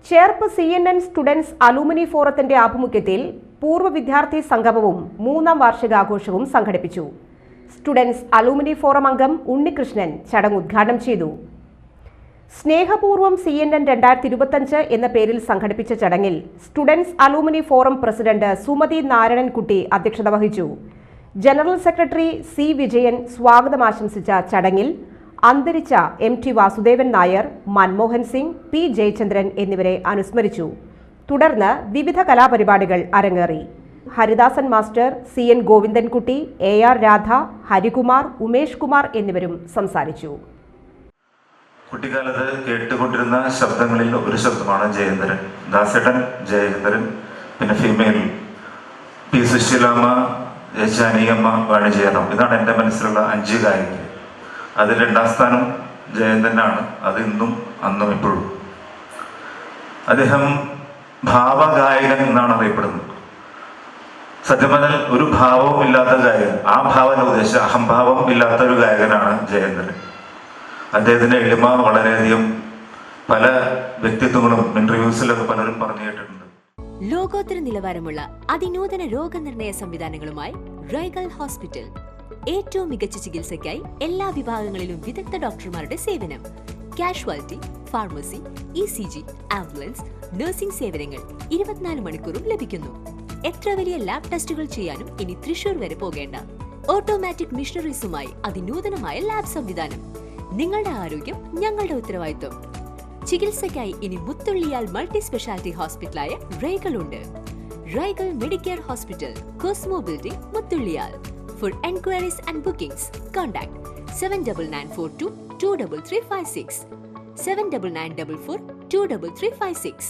Cherpu CNN students അലൂമിനി ഫോറത്തിന്റെ ആഭിമുഖ്യത്തിൽ പൂർവ്വ വിദ്യാർത്ഥി സംഗമവും 3ാം വാർഷികാഘോഷവും സംഘടിപ്പിച്ചു. സ്റ്റുഡൻസ് അലൂമിനി ഫോറം അംഗം ഉണ്ണികൃഷ്ണൻ ചടങ്ങ് ഉദ്ഘാടനം ചെയ്തു. സ്നേഹപൂർവ്വം CNN 2025 എന്ന പേരിൽ സംഘടിപ്പിച്ച ചടങ്ങിൽ students അലൂമിനി forum president Sumathi Narayanankutty അധ്യക്ഷത വഹിച്ചു. General secretary C. വിജയൻ സ്വാഗതം ആശംസിച്ച ചടങ്ങിൽ അന്തരിച്ച MT വാസുദേവൻ നായർ, മൻമോഹൻ സിംഗ്, P. ജയചന്ദ്രൻ എന്നിവരെ അനുസ്മരിച്ചു. തുടർന്ന് വിവിധ കലാപരിപാടികൾ അരങ്ങേറി. Haridasan master, CN Govindankutty, AR Radha, Harikumar, Umesh Kumar എന്നിവരും സംസാരിച്ചു. കുട്ടിക്കാലത്ത് കേട്ടുകൊണ്ടിരുന്ന ശബ്ദങ്ങളിൽ ഒരു ശബ്ദമാണ് ജയേന്ദ്രൻ, ദാസേട്ടൻ ജയേന്ദ്രൻ. പിന്നെ ഫീമെയിൽ P. സുശീലാമ്മ, ജാനകിയമ്മ, വാണിജ്യനം. ഇതാണ് എൻ്റെ മനസ്സിലുള്ള 5 ഗായകർ. അതിൽ 2ാം സ്ഥാനം ജയേന്ദ്രനാണ്. അത് ഇന്നും അന്നും ഇപ്പോഴും. അദ്ദേഹം ഭാവഗായകൻ എന്നാണ് അറിയപ്പെടുന്നത്. സത്യം പറഞ്ഞാൽ ഒരു ഭാവവും ഇല്ലാത്ത ഗായകൻ, ആ ഭാവന ഉദ്ദേശിച്ച അഹംഭാവം ഇല്ലാത്ത ഒരു ഗായകനാണ് ജയേന്ദ്രൻ. അദ്ദേഹത്തിന്റെ എളിമ വളരെയധികം പല വ്യക്തിത്വങ്ങളും ഇന്റർവ്യൂസിലൊക്കെ പലരും പറഞ്ഞു കേട്ടിട്ടുണ്ട്. ലോകോത്തര നിലവാരമുള്ള അതിനൂതന രോഗനിർണയ സംവിധാനങ്ങളുമായി റൈഗൽ ഹോസ്പിറ്റൽ. ഏറ്റവും മികച്ച ചികിത്സയ്ക്കായി എല്ലാ വിഭാഗങ്ങളിലും വിദഗ്ധ ഡോക്ടർമാരുടെ സേവനം. Casualty, pharmacy, ECG, ambulance, nursing സേവനങ്ങൾ 24 മണിക്കൂറും ലഭിക്കുന്നു. എത്ര വലിയ ലാബ് ടെസ്റ്റുകൾ ചെയ്യാനും ഇനി തൃശൂർ വരെ പോകേണ്ട. ഓട്ടോമാറ്റിക് മിഷനറീസുമായി അതിനൂതനമായ ലാബ് സംവിധാനം. നിങ്ങളുടെ ആരോഗ്യം ഞങ്ങളുടെ ഉത്തരവാദിത്വം. ചികിത്സയ്ക്കായി ഇനി മുത്തുള്ളിയാൽ മൾട്ടി സ്പെഷ്യാലിറ്റി ഹോസ്പിറ്റലായ റൈഗൽ ഉണ്ട്. റൈഗൽ മെഡിക്കെയർ ഹോസ്പിറ്റൽ, കോസ്മോ ബിൽഡിംഗ്, മുത്തുള്ളിയാൽ. For enquiries and bookings, contact 7994223356, 7994423356.